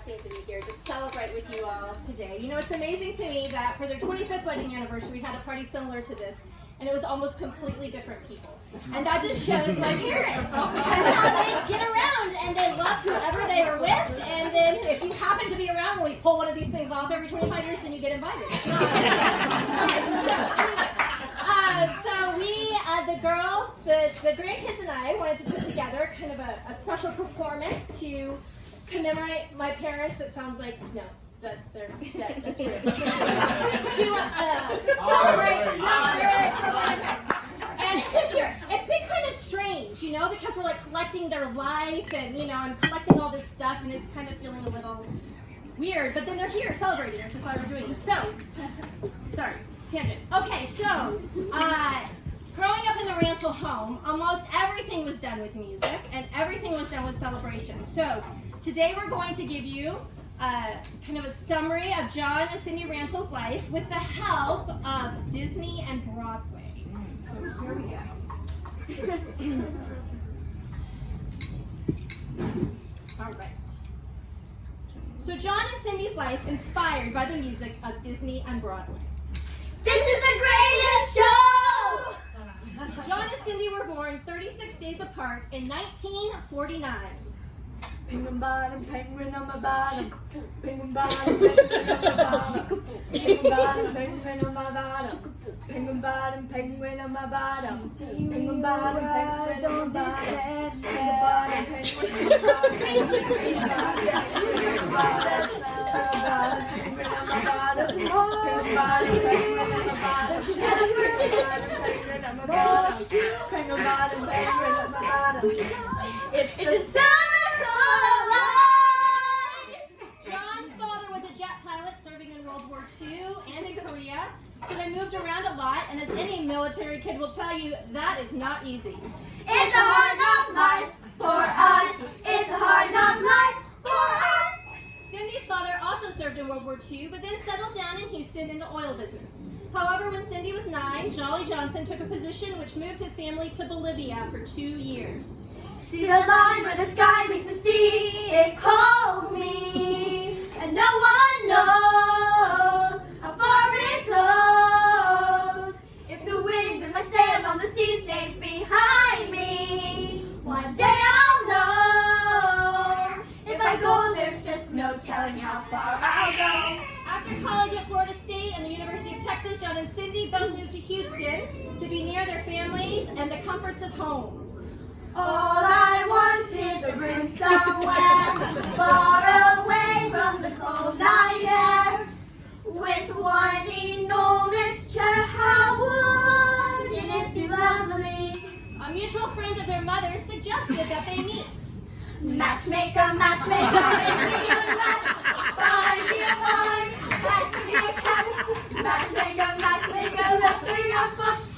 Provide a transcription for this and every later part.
blessing to be here to celebrate with you all today. You know, it's amazing to me that for their 25th wedding anniversary, we had a party similar to this, and it was almost completely different people. And that just shows my parents and how they get around and they love whoever they are with. And then if you happen to be around when we pull one of these things off every 25 years, then you get invited. So we, the girls, the grandkids and I wanted to put together kind of a special performance to commemorate my parents. That sounds like, no, that they're dead. That's weird. To celebrate. And it's been kind of strange, you know, because we're like collecting their life and, you know, and collecting all this stuff, and it's kind of feeling a little weird. But then they're here celebrating, which is why we're doing this. So, sorry, tangent. Okay, so, growing up in the Rantal home, almost everything was done with music, and everything was done with celebration. So, today we're going to give you kind of a summary of John and Cindy Rantal's life with the help of Disney and Broadway. So here we go. All right. So John and Cindy's life inspired by the music of Disney and Broadway. This is the greatest show! John and Cindy were born 36 days apart in 1949. Penguin bottom, penguin on my bottom. Penguin bottom, penguin on my bottom. Penguin bottom, penguin on my bottom. Penguin bottom, penguin on my bottom. Penguin bottom, penguin on my bottom. Penguin bottom, penguin on my bottom. Penguin bottom, penguin on my bottom. Penguin bottom, penguin on my bottom. Penguin on my bottom. Penguin bottom, penguin on my bottom. It's the sun! John's father was a jet pilot serving in World War II and in Korea, so they moved around a lot, and as any military kid will tell you, that is not easy. It's a hard knock life for us. It's a hard knock life for us. Cindy's father also served in World War II, but then settled down in Houston in the oil business. However, when Cindy was 9, Jolly Johnson took a position which moved his family to Bolivia for 2 years. See the line where the sky meets the sea, it calls me, and no one knows how far it goes. If the wind and my sails on the sea stays behind me, one day I'll know. If I go, there's just no telling how far I'll go. After college at Florida State and the University of Texas, John and Cindy both moved to Houston to be near their families and the comforts of home. All I want is a room somewhere far away from the cold night air, with one enormous chair. How wouldn't it be lovely? A mutual friend of their mother's suggested that they meet. Matchmaker, matchmaker, make me a match. Find me a wine, catch me a catch. Matchmaker, matchmaker, lift me up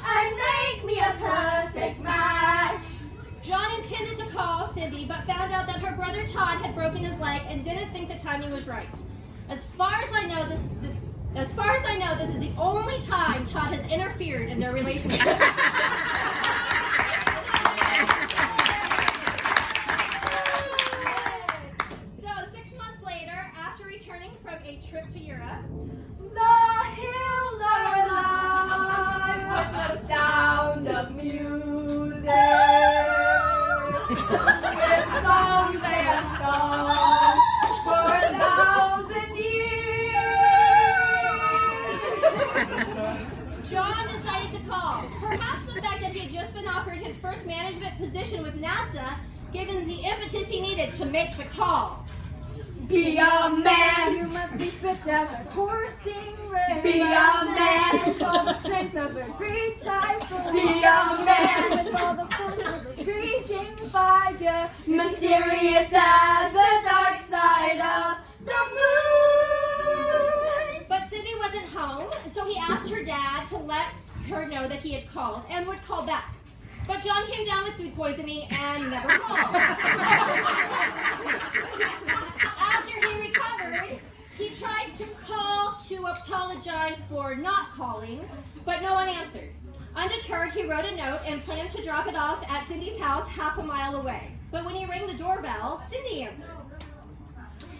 and make me a perfect match. John intended to call Cindy, but found out that her brother Todd had broken his leg and didn't think the timing was right. As far as I know, this is the only time Todd has interfered in their relationship. So 6 months later, after returning from a trip to Europe, The hills are alive with the sound of music. With songs they have sung for 1,000 years. John decided to call. Perhaps the fact that he had just been offered his first management position with NASA gave him the impetus he needed to make the call. Be a man. You must be swift as a coursing rain. Be a man. With all the strength of a great typhoon. Be a man. With all the force of a raging fire. Mysterious as the dark side of the moon. But Cindy wasn't home, and so he asked her dad to let her know that he had called and would call back. But John came down with food poisoning and never called. After he recovered, he tried to call to apologize for not calling, but no one answered. Undeterred, he wrote a note and planned to drop it off at Cindy's house half a mile away. But when he rang the doorbell, Cindy answered.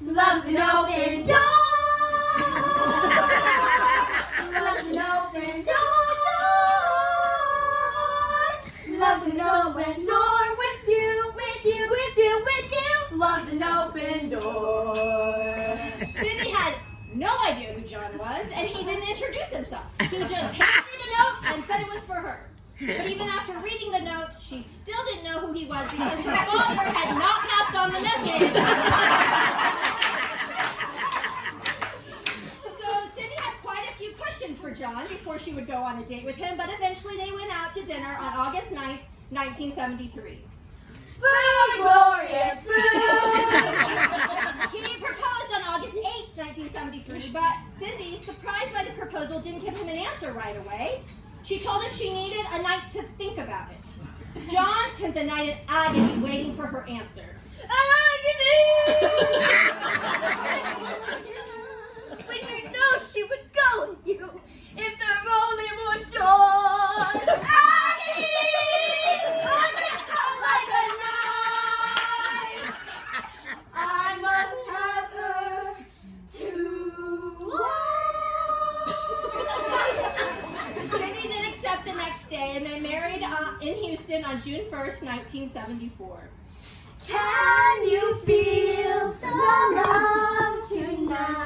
loves an open door. Loves an open door. Loves an open door with you, with you, with you, with you. Loves an open door. Cindy had no idea who John was, and he didn't introduce himself. He just handed her the note and said it was for her. But even after reading the note, she still didn't know who he was because her father had not passed on the message. So Cindy had quite a few questions for John before she would go on a date with him, but eventually they went out to dinner on August 9th, 1973. Food, glorious food. He proposed on August 8th, 1973, but Cindy, surprised by the proposal, didn't give him an answer right away. She told him she needed a night to think about it. John spent the night in agony waiting for her answer. When you know she would go with you if there were only more joy. Agony on the tongue like a knife. I must have her to wife. Cindy did accept the next day, and they married in Houston on June 1st, 1974. Can you feel the love tonight?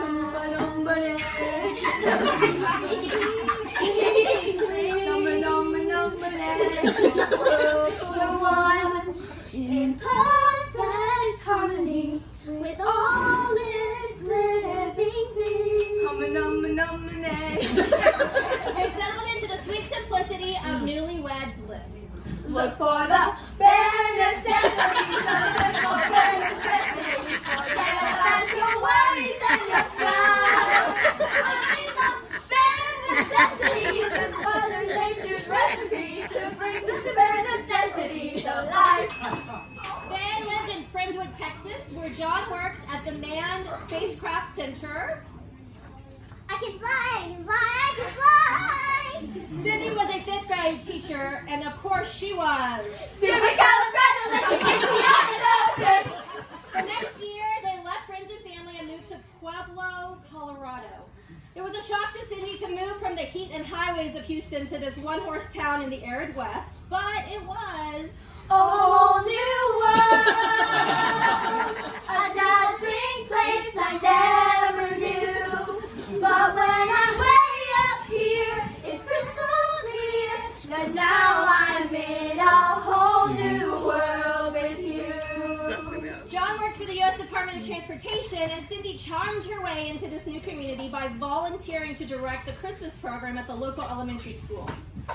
For once in perfect harmony with all its living things. They settled into the sweet simplicity of newlywed bliss. Look for the bare necessities, the simple bare necessities. Forget about your worries and your strife. I mean the bare necessities, that's Mother Nature's recipes to bring the bare necessities of life. They lived in Friendswood, Texas, where John worked at the Manned Spacecraft Center. I can fly, I can fly, I can fly. Cindy was a 5th grade teacher, and of course she was. Supercalifragilisticexpialidocious. The next year, they left friends and family and moved to Pueblo, Colorado. It was a shock to Cindy to move from the heat and highways of Houston to this one-horse town in the arid West, but it was a whole new world, a dazzling place I never knew. But when I'm way up here, it's crystal clear that now I'm in a whole new world with you. John worked for the U.S. Department of Transportation, and Cindy charmed her way into this new community by volunteering to direct the Christmas program at the local elementary school.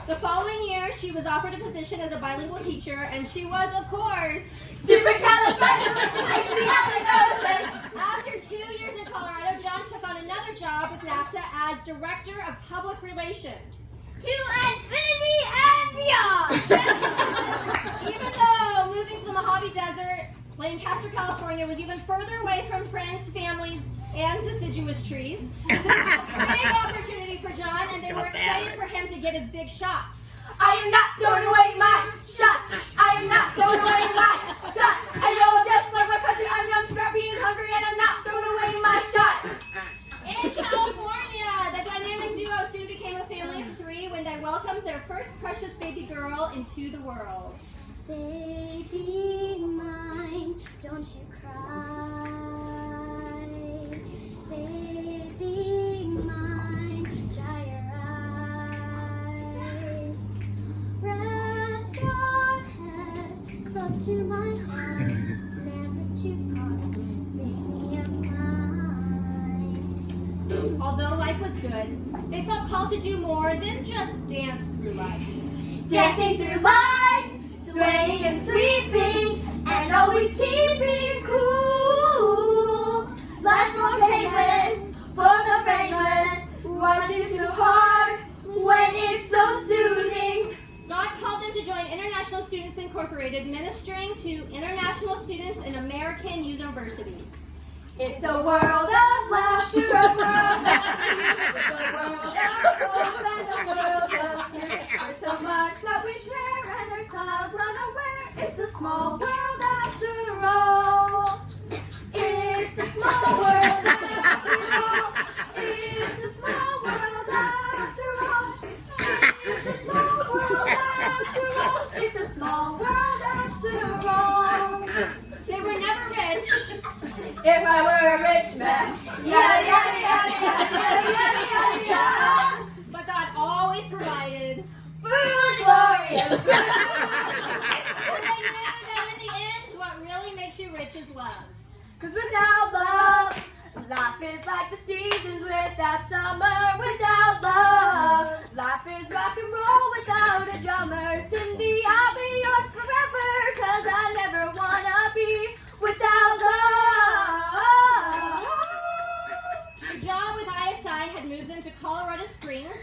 The following year, she was offered a position as a bilingual teacher, and she was, of course, supercalifragilisticexpialidocious. After 2 years in Colorado, John took on another job with NASA as Director of Public Relations. To infinity and beyond. Even though moving to the Mojave Desert, Lancaster, California, was even further away from friends, families, and deciduous trees, big opportunity for John, and they were excited for him to get his big shots. I am not throwing away my shot. I am not throwing away my shot. I know just like my country, I'm young, scrappy, and hungry, and I'm not throwing away my shot. In California, the dynamic duo soon became a family of 3 when they welcomed their first precious baby girl into the world. Baby mine, don't you cry. Baby mine, dry your eyes. Rest your head close to my heart. Never to part, baby of mine. Although life was good, they felt called to do more than just dance through life. Dancing through life, swaying and sweeping, and always keeping cool. Life's more painless for the brainless. Running too hard when it's so soothing. God called them to join International Students Incorporated, ministering to international students in American universities. It's a world of laughter, a world of tears. It's a world of hope and a world of fear. There's so much that we share and our smiles unaware. It's a small world after all. It's a small world after all. It's a small world after all. It's a small world after all. It's a small world after all. They were never rich. If I were a rich man, yada yada yada yada yada yada yada. But God always provided. Food, glorious. And they knew that in the end, what really makes you rich is love. 'Cause without love, life is like the seasons without summer. Without love, life is rock and roll without a drummer. Cindy, I'll be yours forever, 'cause I never wanna be without love. The job with ISI had moved them to Colorado Springs,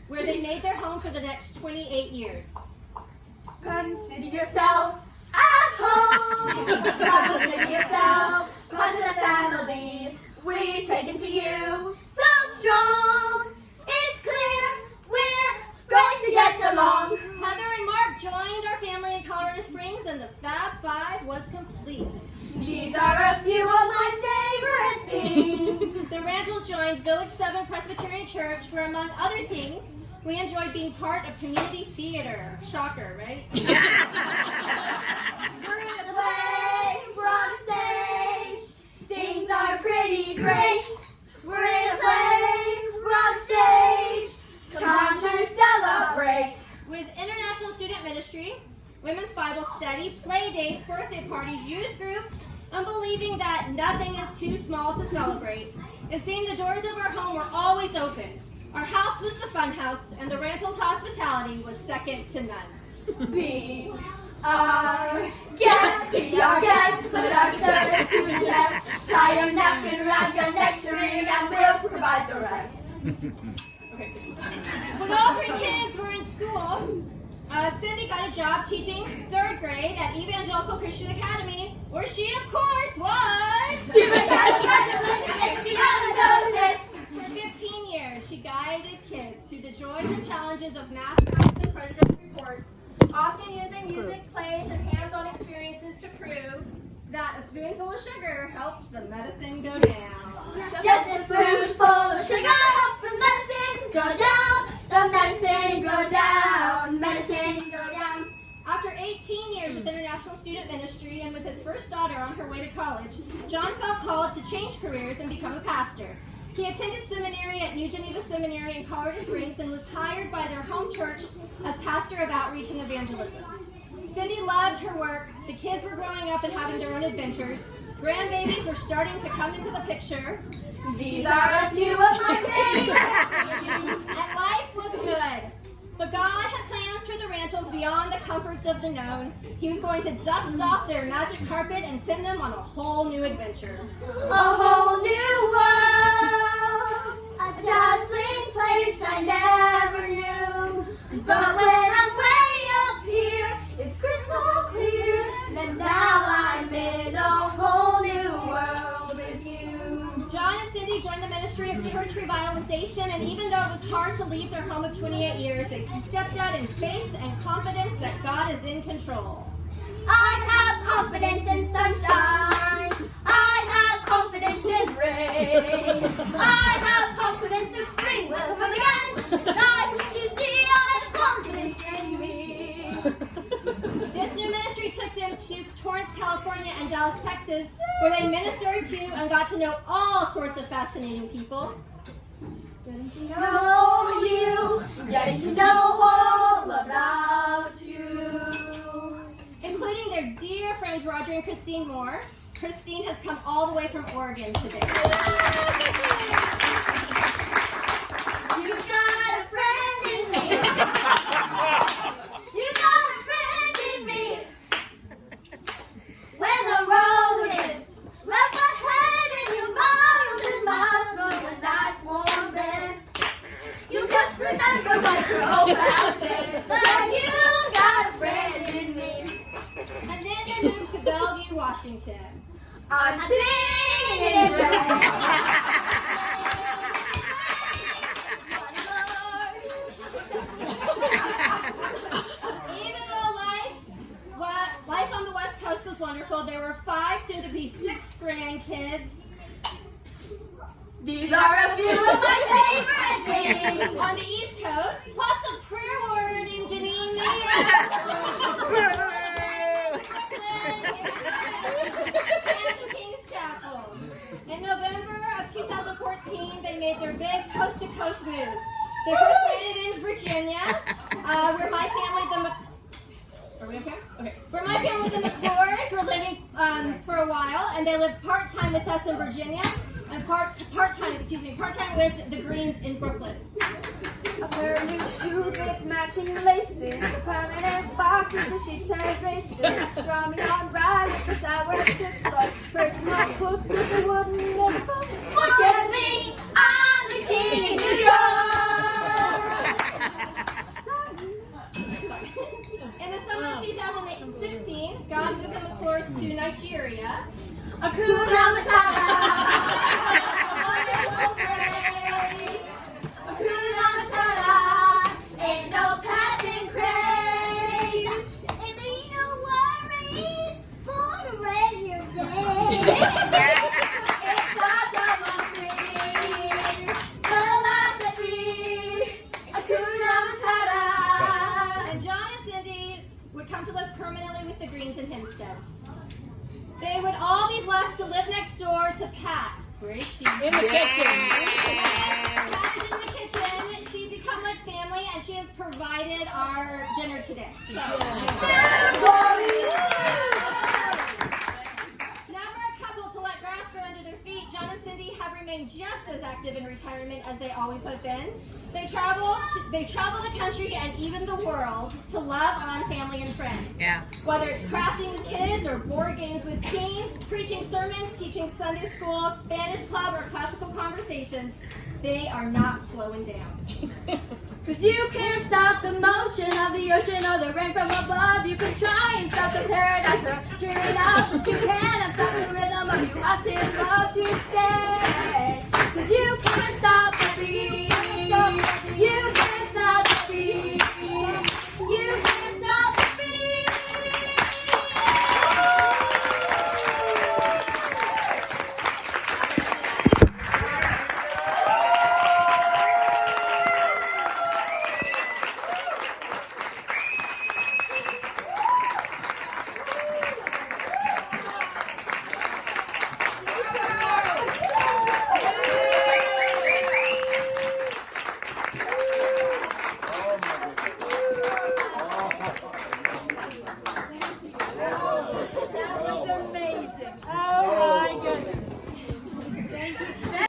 where they made their home for the next 28 years. Consider yourself at home. Consider yourself part of the family. We've taken to you so strong. It's clear we're going to get along. Heather and Mark joined our family in Colorado Springs, and the Fab Five was complete. These are a few of my favorite things. The Rantals joined Village 7 Presbyterian Church, where, among other things, we enjoyed being part of community theater. Shocker, right? We're in a play, we're on a stage. Things are pretty great. We're in a play, we're on a stage. Time to celebrate. With International Student Ministry, Women's Bible Study, play dates, birthday parties, youth group, and believing that nothing is too small to celebrate, it seemed the doors of our home were always open. Our house was the fun house, and the Rantals' hospitality was second to none. Be our guest, be our guest, put our service to the test. Tie your napkin around your neck, Shireen, and we'll provide the rest. When all three kids were in school, Cindy got a job teaching 3rd grade at Evangelical Christian Academy, where she, of course, was Supercalifragilisticexpialidocious. For 15 years, she guided kids through the joys and challenges of math, science, and president's reports, often using music, plays, and hands-on experiences to prove that a spoonful of sugar helps the medicine go down. Just a spoonful of sugar helps the medicine go down. The medicine go down. Medicine go down. After 18 years with International Student Ministry and with his first daughter on her way to college, John felt called to change careers and become a pastor. He attended seminary at New Geneva Seminary in Colorado Springs and was hired by their home church as pastor of outreach and evangelism. Cindy loved her work. The kids were growing up and having their own adventures. Grandbabies were starting to come into the picture. These are a few of my favorites. And life was good. But God had plans for the Rantals beyond the comforts of the known. He was going to dust off their magic carpet and send them on a whole new adventure. A whole new world, a dazzling place I never knew. But when I'm way up here, it's crystal clear that now I'm in a whole new world with you. John and Cindy joined the ministry of church revitalization, and even though it was hard to leave their home of 28 years, they stepped out in faith and confidence that God is in control. I have confidence in sunshine. I have confidence in rain. I have confidence that spring will come again. That's what you see. I have confidence in me. This new ministry took them to Torrance, California and Dallas, Texas, where they ministered to and got to know all sorts of fascinating people. Getting to know you, getting to know all about you. Including their dear friends Roger and Christine Moore. Christine has come all the way from Oregon today. You've got a friend in me. You got a friend in me. When the road is rough ahead and you're miles and miles from a nice warm bed, you just remember what your old pal said. That you got a friend in me. And then they moved to Bellevue, Washington. I'm singing Even though life on the West Coast was wonderful, there were 5, soon to be 6 grandkids. These are a few of my favorite things. On the East Coast, plus a prayer warrior named Janine Mayer. Brooklyn, King's Chapel. In November of 2014, they made their big coast-to-coast move. They first landed in Virginia, where my family, are we okay? Okay. Where my family, the McClures, were living for a while, and they lived part-time with us in Virginia, and part-time with the Greens in Brooklyn. A pair of new shoes with matching laces, a permanent box with the sheep's head braces, strumming on ride with the sour pippa, personal close with the wooden nipple. Look at me, I'm the king of New York! In the summer of 2016, God took the McClures to Nigeria. Hakuna Matata, a wonderful phrase. Hakuna Matata, ain't no passing craze. It ain't no worries for the rest of your day. It's our double free, philosophy. Hakuna Matata. And John and Cindy would come to live permanently with the Greens in Hempstead. They would all be blessed to live next door to Pat. Where is she? In the kitchen. Pat is in the kitchen. She's become like family, and she has provided our dinner today. So, never a couple to let grass grow under their feet. John and Cindy have remained just as active in retirement as they always have been. They travel the country and even the world to love on family and friends. Yeah. Whether it's crafting with kids or board games with teens, preaching sermons, teaching Sunday school, Spanish club, or classical conversations, they are not slowing down. Cause you can't stop the motion of the ocean or the rain from above. You can try and stop the paradise we're dreaming of, but you cannot stop the rhythm of you. I love to stay.